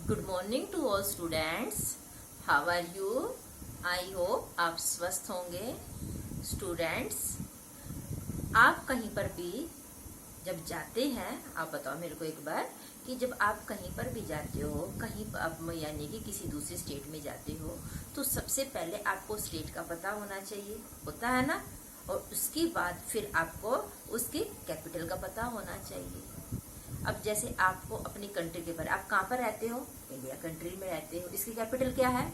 Good morning to all students. How are you? I hope आप स्वस्थ होंगे। Students, आप कहीं पर भी जब जाते हैं, आप बताओ मेरे को एक बार कि जब आप कहीं पर भी जाते हो, कहीं आप यानी कि किसी दूसरी स्टेट में जाते हो, तो सबसे पहले आपको स्टेट का पता होना चाहिए, होता है ना? और उसके बाद फिर आपको उसके कैपिटल का पता होना चाहिए। अब जैसे आपको अपनी कंट्री के बारे, आप कहाँ पर रहते हो? इंडिया कंट्री में रहते हो। इसकी कैपिटल क्या है?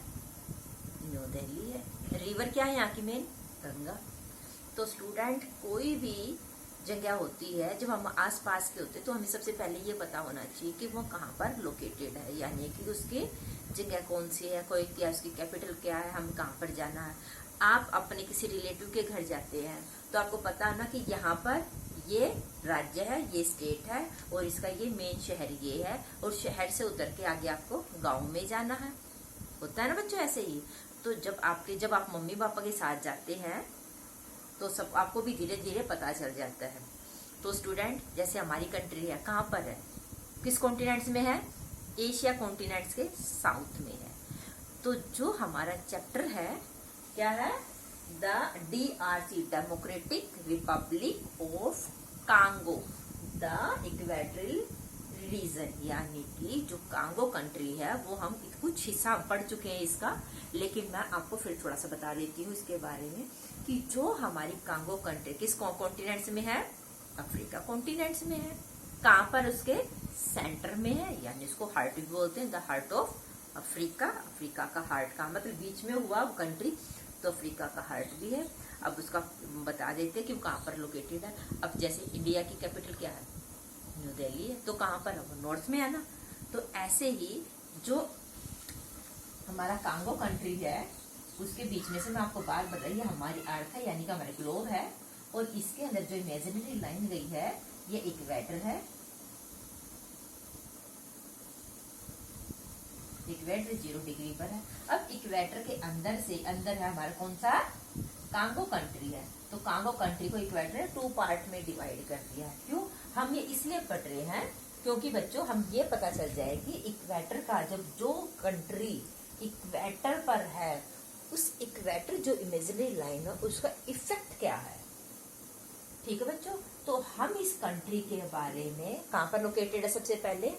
न्यू दिल्ली है। रिवर क्या है यहाँ की मेन? गंगा। तो स्टूडेंट, कोई भी जगह होती है जब हम आस पास के होते हैं तो हमें सबसे पहले ये पता होना चाहिए कि वो कहाँ पर लोकेटेड है, यानी कि उसकी जगह कौन सी है, कोई क्या, उसकी कैपिटल क्या है, हम कहाँ पर जाना है। आप अपने किसी रिलेटिव के घर जाते हैं तो आपको पता है ना कि यहाँ पर ये राज्य है, ये स्टेट है और इसका ये मेन शहर ये है, और शहर से उतर के आगे आपको गांव में जाना है। होता है ना बच्चों? ऐसे ही तो जब आप मम्मी पापा के साथ जाते हैं तो सब आपको भी धीरे धीरे पता चल जाता है। तो स्टूडेंट, जैसे हमारी कंट्री है, कहाँ पर है, किस कॉन्टिनेंट्स में है? एशिया कॉन्टिनेंट्स के साउथ में है। तो जो हमारा चैप्टर है क्या है? The DRC, democratic Republic of Congo, the equatorial region, यानी कि जो कांगो कंट्री है वो हम कुछ हिस्सा पढ़ चुके हैं इसका, लेकिन मैं आपको फिर थोड़ा सा बता देती हूँ इसके बारे में कि जो हमारी कांगो कंट्री किस कॉन्टिनेंट्स में है? अफ्रीका कॉन्टिनेंट्स में है। कहाँ पर? उसके सेंटर में है, यानी इसको हार्ट भी बोलते हैं, the heart of Africa. Africa का हार्ट का मतलब बीच में हुआ वो कंट्री, तो अफ्रीका का हार्ट भी है। अब उसका बता देते हैं कि वो कहाँ पर लोकेटेड है। अब जैसे इंडिया की कैपिटल क्या है? न्यू दिल्ली है। तो कहाँ पर है वो? नॉर्थ में है ना। तो ऐसे ही जो हमारा कांगो कंट्री है उसके बीच में से मैं आपको बात बताइए, हमारी अर्थ है, यानी कि हमारे ग्लोब है, और इसके अंदर जो इमेजिनरी लाइन गई है ये इक्वेटर है। इक्वेटर 0 डिग्री पर है। अब इक्वेटर के अंदर से अंदर है हमारा कौन सा? कांगो कंट्री है। तो कांगो कंट्री को इक्वेटर ने 2 पार्ट में डिवाइड कर दिया है। क्यों? हम ये इसलिए पढ़ रहे हैं क्योंकि बच्चों हम ये पता चल जाए कि इक्वेटर का जब जो कंट्री इक्वेटर पर है, उस इक्वेटर जो इमेजिनरी लाइन है उसका इफेक्ट क्या है। ठीक है बच्चों? तो हम इस कंट्री के बारे में, कहाँ पर लोकेटेड है सबसे पहले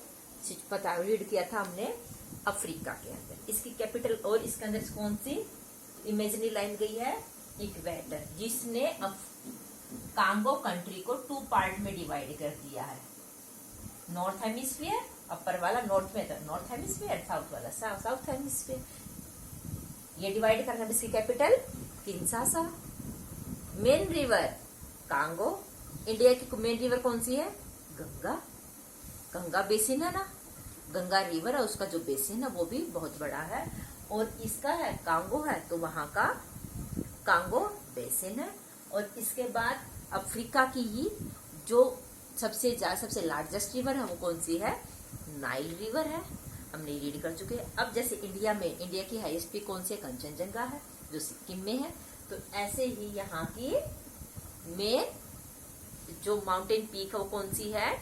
पता रीड किया था हमने, अफ्रीका के अंदर। इसकी कैपिटल और इसके अंदर कौन सी इमेजिनरी लाइन गई है? इक्वेटर, जिसने कांगो कंट्री को 2 पार्ट में डिवाइड कर दिया है। नॉर्थ हेमिस्फीयर, अपर वाला नॉर्थ में था नॉर्थ हेमिस्फीयर, साउथ वाला साउथ हेमिस्फीयर। ये डिवाइड करना। इसकी capital Kinshasa. Main river Congo. India की मेन रिवर कौन सी है? गंगा। गंगा बेसिन है ना, गंगा रिवर है, उसका जो बेसिन है वो भी बहुत बड़ा है, और इसका है कांगो है तो वहां का कांगो बेसिन है। और इसके बाद अफ्रीका की ही जो सबसे लार्जेस्ट रिवर है वो कौन सी है? नाइल रिवर है। हमने रीड कर चुके हैं। अब जैसे इंडिया में, इंडिया की हाईएस्ट पीक कौन सी है? कंचनजंगा है, जो सिक्किम में है। तो ऐसे ही यहाँ की मेन जो माउंटेन पीक है वो कौन सी है?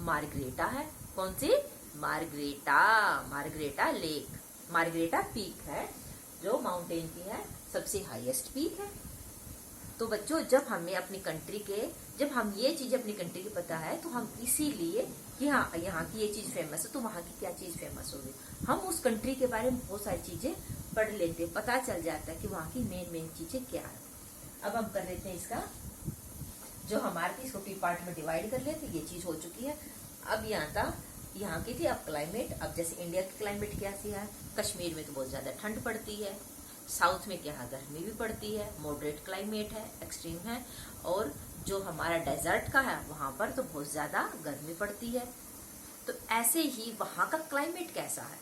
मार्ग्रेटा है। कौन सी? मार्ग्रेटा लेक, मार्ग्रेटा पीक है जो माउंटेन की है, सबसे हाईएस्ट पीक है। तो बच्चों, जब हमें अपनी कंट्री के, जब हम ये चीज अपनी कंट्री की पता है तो हम इसीलिए कि हाँ यहाँ की ये चीज फेमस है तो वहां की क्या चीज फेमस होगी, हम उस कंट्री के बारे में बहुत सारी चीजें पढ़ लेते हैं, पता चल जाता है कि वहां की मेन चीजें क्या है। अब हम कर लेते हैं इसका जो हमारे थी, इसको 2 पार्ट में डिवाइड कर लेते, ये चीज हो चुकी है। अब यहाँ की थी। अब क्लाइमेट, अब जैसे इंडिया की क्लाइमेट क्या सी है? कश्मीर में तो बहुत ज्यादा ठंड पड़ती है, साउथ में क्या है? गर्मी भी पड़ती है, मॉडरेट क्लाइमेट है, एक्सट्रीम है, और जो हमारा डेजर्ट का है वहां पर तो बहुत ज्यादा गर्मी पड़ती है। तो ऐसे ही वहां का क्लाइमेट कैसा है?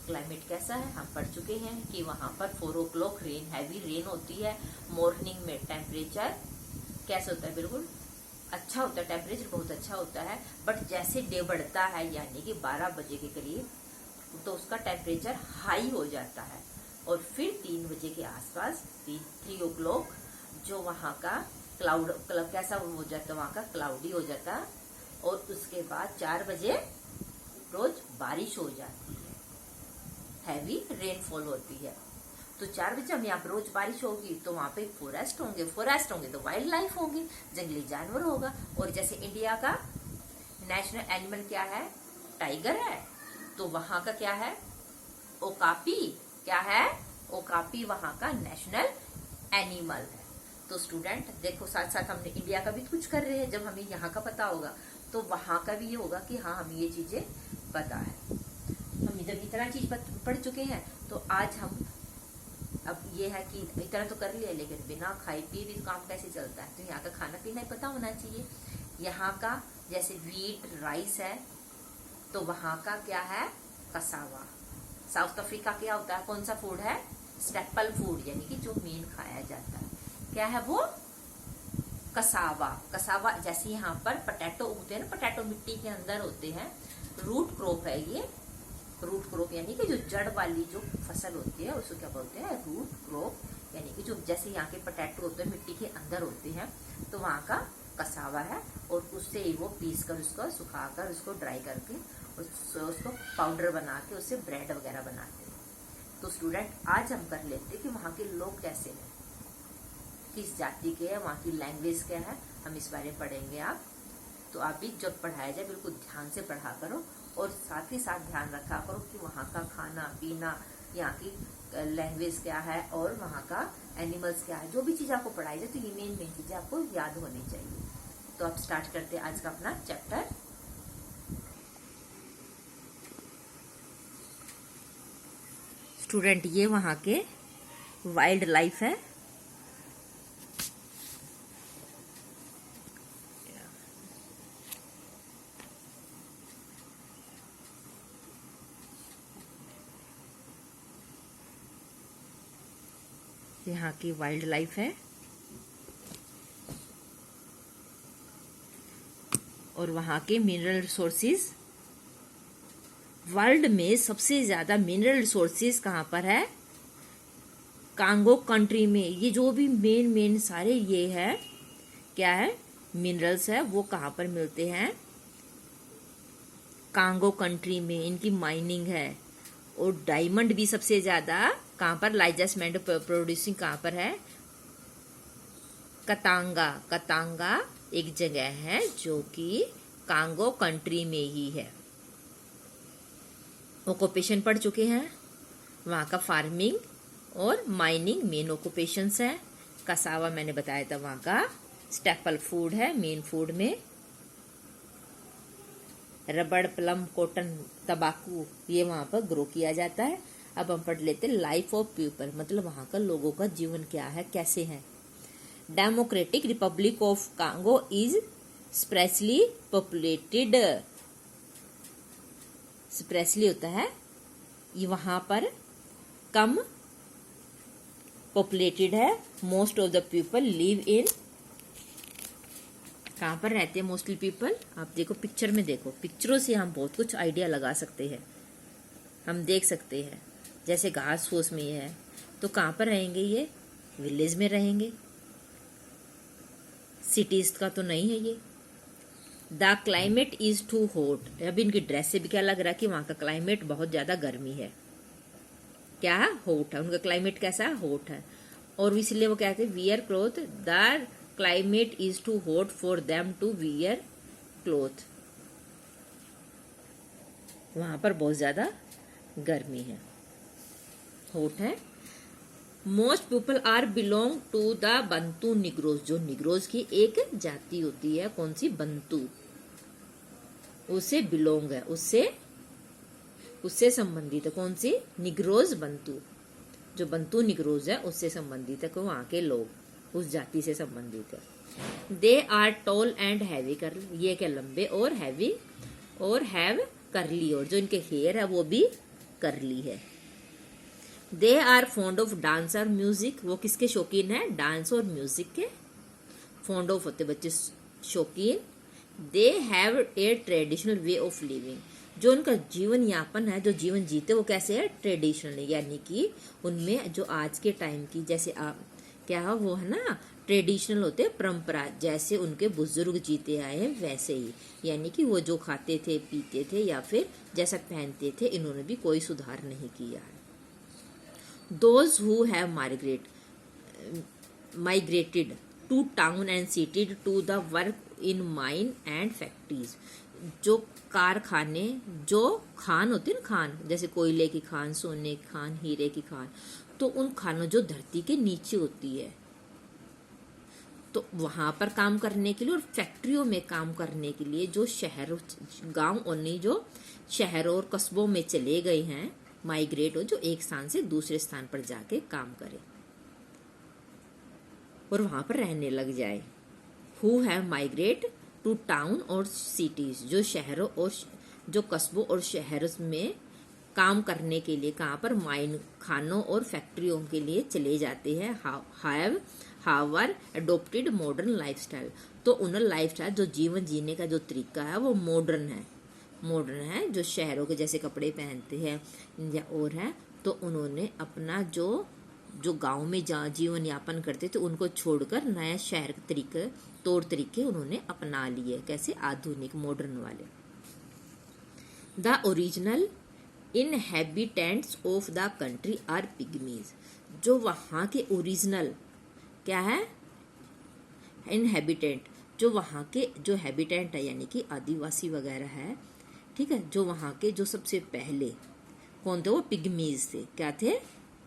क्लाइमेट कैसा है हम पढ़ चुके हैं कि वहां पर 4 o'clock हैवी रेन होती है। मॉर्निंग में टेम्परेचर कैसे होता है? बिल्कुल अच्छा होता है, टेम्परेचर बहुत अच्छा होता है। बट जैसे डे बढ़ता है, यानी कि 12 बजे के करीब, तो उसका टेम्परेचर हाई हो जाता है, और फिर 3 बजे के आसपास 3 o'clock जो वहाँ का क्लाउड कैसा हो जाता है? वहाँ का क्लाउडी हो जाता है, और उसके बाद 4 बजे रोज बारिश हो जाती है। हैवी रेनफॉल होती है। तो 4 बजे जब यहाँ पर रोज बारिश होगी तो वहां पे फॉरेस्ट होंगे तो वाइल्ड लाइफ होगी, जंगली जानवर होगा। और जैसे इंडिया का नेशनल एनिमल क्या है, टाइगर है, तो वहां का क्या है, ओकापी। क्या है, ओकापी वहां का नेशनल एनिमल है। तो स्टूडेंट देखो, साथ साथ हमने इंडिया का भी कुछ कर रहे हैं। जब हमें यहाँ का पता होगा तो वहां का भी ये होगा कि हाँ हमें ये चीजें पता है। हम जब इतना चीज पढ़ चुके हैं तो आज हम, अब ये है कि इतना तो कर लिया, लेकिन बिना खाए पिए भी काम कैसे चलता है। तो यहाँ का खाना पीना ही पता होना चाहिए। यहाँ का जैसे वीट राइस है, तो वहां का क्या है, कसावा। साउथ अफ्रीका क्या होता है, कौन सा फूड है, स्टेपल फूड, यानी कि जो मेन खाया जाता है, क्या है वो, कसावा। कसावा जैसे यहाँ पर पटेटो उगते हैं ना, पटेटो मिट्टी के अंदर होते हैं, रूट क्रॉप है ये। रूट क्रॉप यानी कि जो जड़ वाली जो फसल होती है उसको क्या बोलते हैं, रूट क्रॉप। यानी कि जो जैसे यहाँ के पटेटो होते हैं मिट्टी के अंदर होते हैं, तो वहाँ का कसावा है। और उससे ही वो पीस कर, उसको सुखाकर, उसको ड्राई करके उसको पाउडर बना के उससे ब्रेड वगैरह बनाते हैं। तो स्टूडेंट आज हम कर लेते हैं कि वहाँ के लोग कैसे हैं, किस जाति के हैं, वहाँ की लैंग्वेज क्या है, हम इस बारे में पढ़ेंगे। आप तो आप भी जब पढ़ाया जाए बिल्कुल ध्यान से पढ़ा करो, और साथ ही साथ ध्यान रखा करो कि वहाँ का खाना पीना, यहाँ की लैंग्वेज क्या है, और वहाँ का एनिमल्स क्या है। जो भी चीज आपको पढ़ाई जाए तो ये मेन चीजें आपको याद होनी चाहिए। तो अब स्टार्ट करते हैं आज का अपना चैप्टर। स्टूडेंट ये वहाँ के वाइल्ड लाइफ है। यहाँ की वाइल्ड लाइफ है, और वहाँ के मिनरल रिसोर्सेज। वर्ल्ड में सबसे ज्यादा मिनरल रिसोर्सेज कहाँ पर है, कांगो कंट्री में। ये जो भी मेन सारे ये है क्या है, मिनरल्स है, वो कहाँ पर मिलते हैं, कांगो कंट्री में इनकी माइनिंग है। और डायमंड भी सबसे ज्यादा कहाँ पर, लार्जेस्ट मेटल प्रोड्यूसिंग कहाँ पर है, कतांगा। कतांगा एक जगह है जो कि कांगो कंट्री में ही है। ऑक्यूपेशन पढ़ चुके हैं, वहाँ का फार्मिंग और माइनिंग मेन ऑक्यूपेशंस है। कसावा मैंने बताया था, वहाँ का स्टेपल फूड है, मेन फूड में। रबड़, प्लम, कॉटन, तंबाकू ये वहाँ पर ग्रो किया जाता है। अब हम पढ़ लेते हैं लाइफ ऑफ पीपल, मतलब वहाँ का लोगों का जीवन क्या है, कैसे है। Democratic Republic of Congo is specially populated. Specially होता है ये, वहां पर कम पॉपुलेटेड है। Most of the people live in, कहाँ पर रहते हैं मोस्टली पीपल, आप देखो पिक्चर में, देखो पिक्चरों से हम बहुत कुछ आइडिया लगा सकते हैं। हम देख सकते हैं जैसे घास फूस में है, तो कहाँ पर रहेंगे ये, विलेज में रहेंगे, सिटीज का तो नहीं है ये। The climate is too hot. अब इनकी ड्रेस से भी क्या लग रहा है कि वहां का क्लाइमेट बहुत ज्यादा गर्मी है। क्या है, हॉट है, उनका क्लाइमेट कैसा है, हॉट है। और इसलिए वो कहते हैं wear cloth, the climate is too hot for them to wear cloth. वहां पर बहुत ज्यादा गर्मी है, हॉट है। Most people are belong to the Bantu Negroes. जो निग्रोज की एक जाति होती है, कौन सी, बंतु, उससे बिलोंग है, उससे संबंधित है। कौन सी, निग्रोज, बंतु। जो बंतु निग्रोज है उससे संबंधित है, वहां के लोग उस जाति से संबंधित है। They are tall and heavy curl. ये क्या, लंबे और हैवी, और हैव करली, और जो इनके हेयर है वो भी करली है। They are fond of dance और म्यूजिक। वो किसके शौकीन है, डांस और म्यूजिक के। फॉन्ड ऑफ होते बच्चे शौकीन। They have a traditional way of living. जो उनका जीवन यापन है, जो जीवन जीते वो कैसे है, ट्रेडिशनल, यानी कि उनमें जो आज के टाइम की जैसे क्या है वो है ना, ट्रेडिशनल होते परंपरा, जैसे उनके बुजुर्ग जीते आए हैं वैसे ही। यानी कि वो जो खाते थे पीते थे या फिर जैसा पहनते थे, इन्होंने भी कोई सुधार नहीं किया है। Those who have migrated to town and city to the work in mine and factories। जो कारखाने, जो खान होते हैं ना, खान जैसे कोयले की खान, सोने की खान, हीरे की खान, तो उन खानों जो धरती के नीचे होती है, तो वहां पर काम करने के लिए और फैक्ट्रियों में काम करने के लिए जो शहर गांव और नहीं जो शहरों और कस्बों में चले गए हैं, माइग्रेट हो, जो एक स्थान से दूसरे स्थान पर जाके काम करे और वहां पर रहने लग जाए। Who have migrate to town और सिटीज, जो शहरों और जो कस्बों और शहरों में काम करने के लिए कहाँ पर माइन खानों और फैक्ट्रियों के लिए चले जाते हैं। Have hover adopted modern lifestyle, तो उन्हें लाइफस्टाइल जो जीवन जीने का जो तरीका है वो मॉडर्न है, जो शहरों के जैसे कपड़े पहनते हैं या और है, तो उन्होंने अपना जो गांव में जीवन यापन करते थे उनको छोड़कर नया शहर के तरीके तौर तरीके उन्होंने अपना लिए। कैसे? आधुनिक मॉडर्न वाले। The original inhabitants of the country are pygmies, जो वहां के ओरिजिनल क्या है? इनहेबिटेंट, जो वहां के जो हैबिटेंट है यानी कि आदिवासी वगैरह है, ठीक है, जो वहां के जो सबसे पहले कौन थे? वो पिग्मीज थे। क्या थे?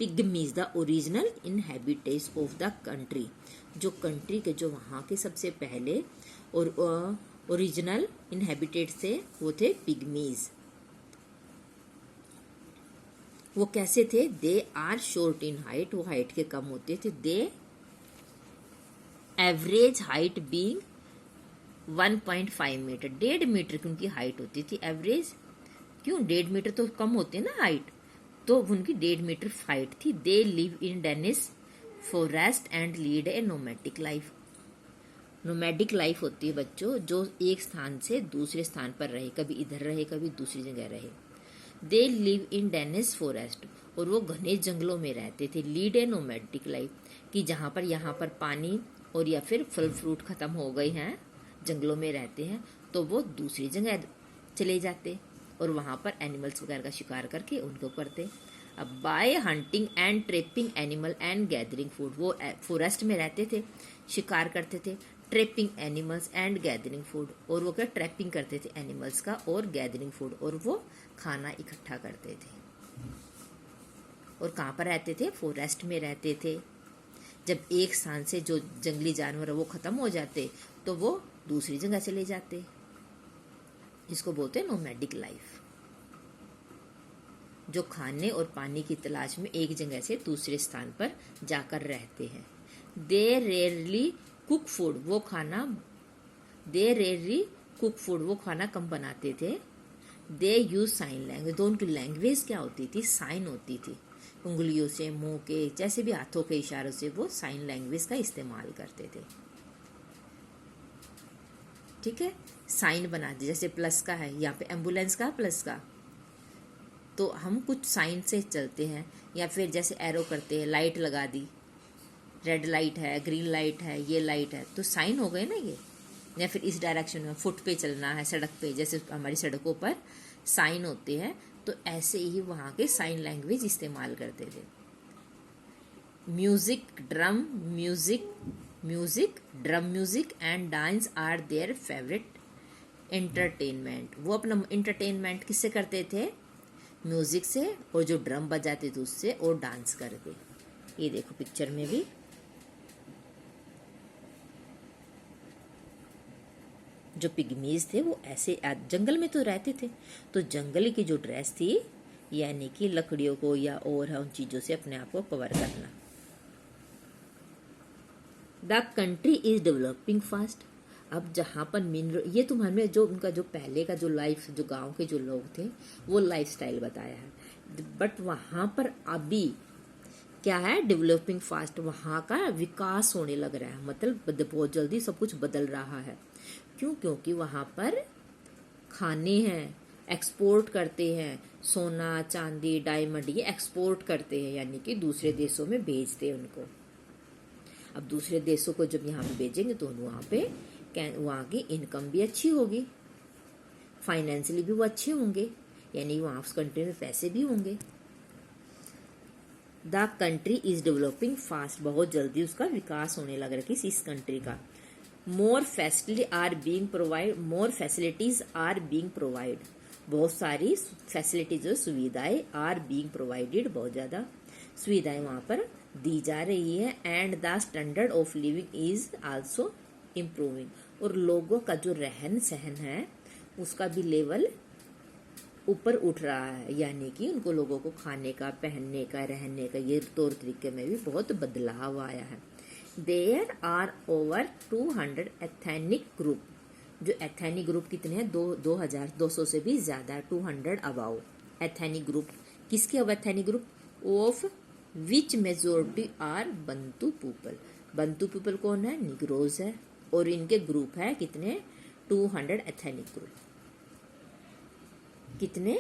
Pygmies, the original inhabitants of the country, जो कंट्री के जो वहां के सबसे पहले और ओरिजिनल इनहेबिटेंट्स थे वो थे पिग्मीज। वो कैसे थे? They are short in height, वो हाइट के कम होते थे। They average height being 1.5 metre, 1.5 metre की उनकी हाइट होती थी एवरेज। क्यों? 1.5 मीटर तो कम होते ना हाइट, तो उनकी 1.5 मीटर हाइट थी। They live in dense forest and lead a nomadic life. Nomadic life होती है बच्चों, जो एक स्थान से दूसरे स्थान पर रहे, कभी इधर रहे कभी दूसरी जगह रहे। They live in dense forest, और वो घने जंगलों में रहते थे। लीड ए नोमैडिक लाइफ, कि जहाँ पर यहाँ पर पानी और या फिर फल फ्रूट खत्म हो गए हैं, जंगलों में रहते हैं, तो वो दूसरी जगह चले जाते और वहां पर एनिमल्स वगैरह का शिकार करके उनको करते। अब bye hunting and trapping animal and gathering food, वो फॉरेस्ट में रहते थे, शिकार करते थे, trapping animals and gathering food, और वो क्या ट्रैपिंग करते थे एनिमल्स का और गैदरिंग फूड, और वो खाना इकट्ठा करते थे। और कहाँ पर रहते थे? फॉरेस्ट में रहते थे। जब एक स्थान से जो जंगली जानवर है वो खत्म हो जाते तो वो दूसरी जगह चले जाते, जिसको बोलते हैं नोमैडिक लाइफ, जो खाने और पानी की तलाश में एक जगह से दूसरे स्थान पर जाकर रहते हैं। दे रेयरली कुक फूड, वो खाना कम बनाते थे। दे यूज साइन लैंग्वेज, तो उनकी लैंग्वेज क्या होती थी? साइन होती थी। उंगलियों से, मुंह के, जैसे भी हाथों के इशारों से वो साइन लैंग्वेज का इस्तेमाल करते थे। ठीक है, साइन बनाते, जैसे प्लस का है यहाँ पे, एम्बुलेंस का प्लस का, तो हम कुछ साइन से चलते हैं, या फिर जैसे एरो करते हैं, लाइट लगा दी, रेड लाइट है, ग्रीन लाइट है, ये लाइट है, तो साइन हो गए ना ये। या फिर इस डायरेक्शन में फुट पे चलना है, सड़क पे, जैसे हमारी सड़कों पर साइन होते हैं, तो ऐसे ही वहाँ के साइन लैंग्वेज इस्तेमाल करते थे। Music, drum music and dance are their favourite entertainment. वो अपना एंटरटेनमेंट किससे करते थे? म्यूजिक से, और जो ड्रम बजाते थे उससे, और डांस करके। ये देखो पिक्चर में भी जो पिग्मीज थे वो ऐसे जंगल में तो रहते थे, तो जंगल की जो ड्रेस थी, यानी कि लकड़ियों को या और उन चीजों से अपने आप को कवर करना। The country is developing fast. अब जहाँ पर मिनरल, ये तुम्हारे जो उनका जो पहले का जो लाइफ, जो गांव के जो लोग थे वो लाइफस्टाइल बताया है, बट वहां पर अभी क्या है? डेवलपिंग फास्ट, वहां का विकास होने लग रहा है, मतलब बहुत जल्दी सब कुछ बदल रहा है। क्यों? क्योंकि वहां पर खाने हैं, एक्सपोर्ट करते हैं, सोना चांदी डायमंड ये एक्सपोर्ट करते हैं, यानी कि दूसरे देशों में भेजते हैं उनको। अब दूसरे देशों को जब यहाँ पे भेजेंगे तो वहाँ पे वहाँ की इनकम भी अच्छी होगी, फाइनेंशियली भी वो अच्छे होंगे, यानी वहाँ उस कंट्री में पैसे भी होंगे। The country is developing fast, बहुत जल्दी उसका विकास होने लग रहा है इस कंट्री का। More facilities are being provide, बहुत सारी फैसिलिटीज सुविधाएं आर बीइंग प्रोवाइडेड, बहुत ज्यादा सुविधाएं वहां पर दी जा रही है। And the standard of living is also improving, और लोगों का जो रहन सहन है उसका भी लेवल ऊपर उठ रहा है, यानी कि उनको लोगों को खाने का, पहनने का, रहने का, ये तौर तरीके में भी बहुत बदलाव आया है। There are over 200 ethnic group, जो एथेनिक ग्रुप कितने हैं, 2200 से भी ज्यादा, 200 अबाउ एथेनिक ग्रुप। किसके अब ethnic group? Of which majority are Bantu people, Bantu people कौन है? निग्रोज है, और इनके ग्रुप है कितने? 200 एथेनिक ग्रुप, कितने?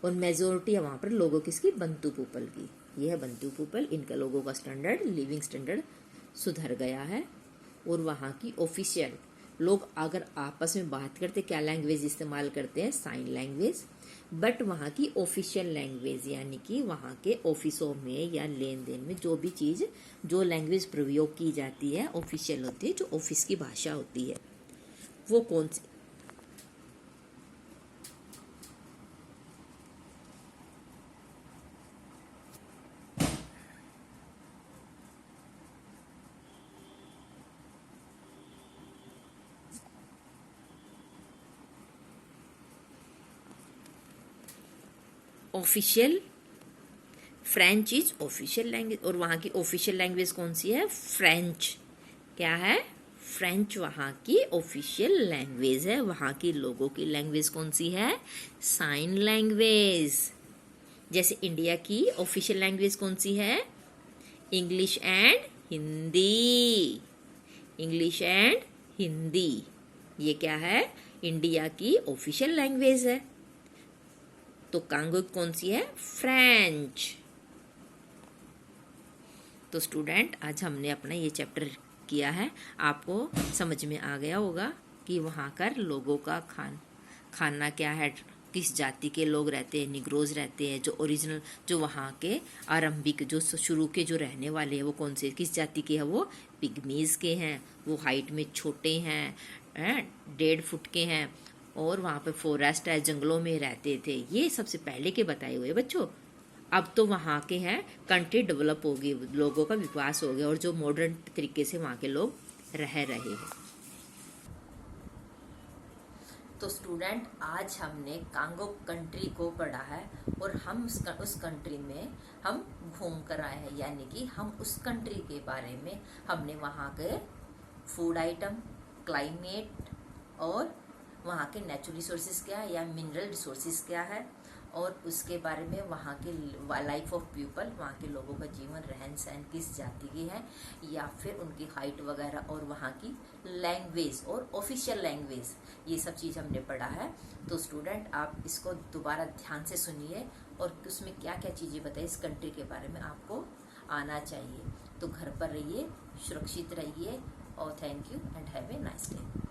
और मेजोरिटी है वहां पर लोगों किसकी? बंतु पीपल की। यह है बंतु पीपल, इनका लोगों का स्टैंडर्ड, लिविंग स्टैंडर्ड सुधर गया है। और वहां की ऑफिशियल लोग अगर आपस में बात करते क्या लैंग्वेज इस्तेमाल करते हैं? Sign language. बट वहां की ऑफिशियल लैंग्वेज, यानी कि वहां के ऑफिसों में या लेन देन में जो भी चीज, जो लैंग्वेज प्रयोग की जाती है ऑफिशियल होती है, जो ऑफिस की भाषा होती है, वो कौन सी? Official French is official language, और वहां की ऑफिशियल लैंग्वेज कौन सी है? फ्रेंच। क्या है? फ्रेंच वहां की ऑफिशियल लैंग्वेज है। वहां की लोगों की लैंग्वेज कौन सी है? Sign language. जैसे इंडिया की ऑफिशियल लैंग्वेज कौन सी है? English and Hindi, English and Hindi, ये क्या है? इंडिया की ऑफिशियल लैंग्वेज है। तो कांगो कौन सी है? फ्रेंच। तो स्टूडेंट, आज हमने अपना ये चैप्टर किया है, आपको समझ में आ गया होगा कि वहाँ कर लोगों का खाना क्या है, किस जाति के लोग रहते हैं, निग्रोज रहते हैं, जो ओरिजिनल, जो वहाँ के आरंभिक, जो शुरू के जो रहने वाले हैं वो कौन से, किस जाति के हैं? वो पिग्मीज के हैं, वो हाइट में छोटे हैं, 1.5 फुट के हैं, और वहाँ पे फॉरेस्ट है, जंगलों में रहते थे। ये सबसे पहले के बताए हुए बच्चों। अब तो वहाँ के हैं कंट्री डेवलप हो गई, लोगों का विकास हो गया, और जो मॉडर्न तरीके से वहाँ के लोग रह रहे हैं। तो स्टूडेंट, आज हमने कांगो कंट्री को पढ़ा है, और हम उस कंट्री में हम घूम कर आए हैं, यानी कि हम उस कंट्री के बारे में हमने वहाँ के फूड आइटम, क्लाइमेट, और वहाँ के नेचुरल रिसोर्सेज क्या है या मिनरल रिसोर्सेज क्या है, और उसके बारे में वहाँ के लाइफ ऑफ पीपल, वहाँ के लोगों का जीवन, रहन सहन किस जाति की है, या फिर उनकी हाइट वगैरह, और वहाँ की लैंग्वेज और ऑफिशियल लैंग्वेज, ये सब चीज़ हमने पढ़ा है। तो स्टूडेंट, आप इसको दोबारा ध्यान से सुनिए, और उसमें क्या क्या चीज़ें बताइए इस कंट्री के बारे में आपको आना चाहिए। तो घर पर रहिए, सुरक्षित रहिए, और thank you and have a nice day.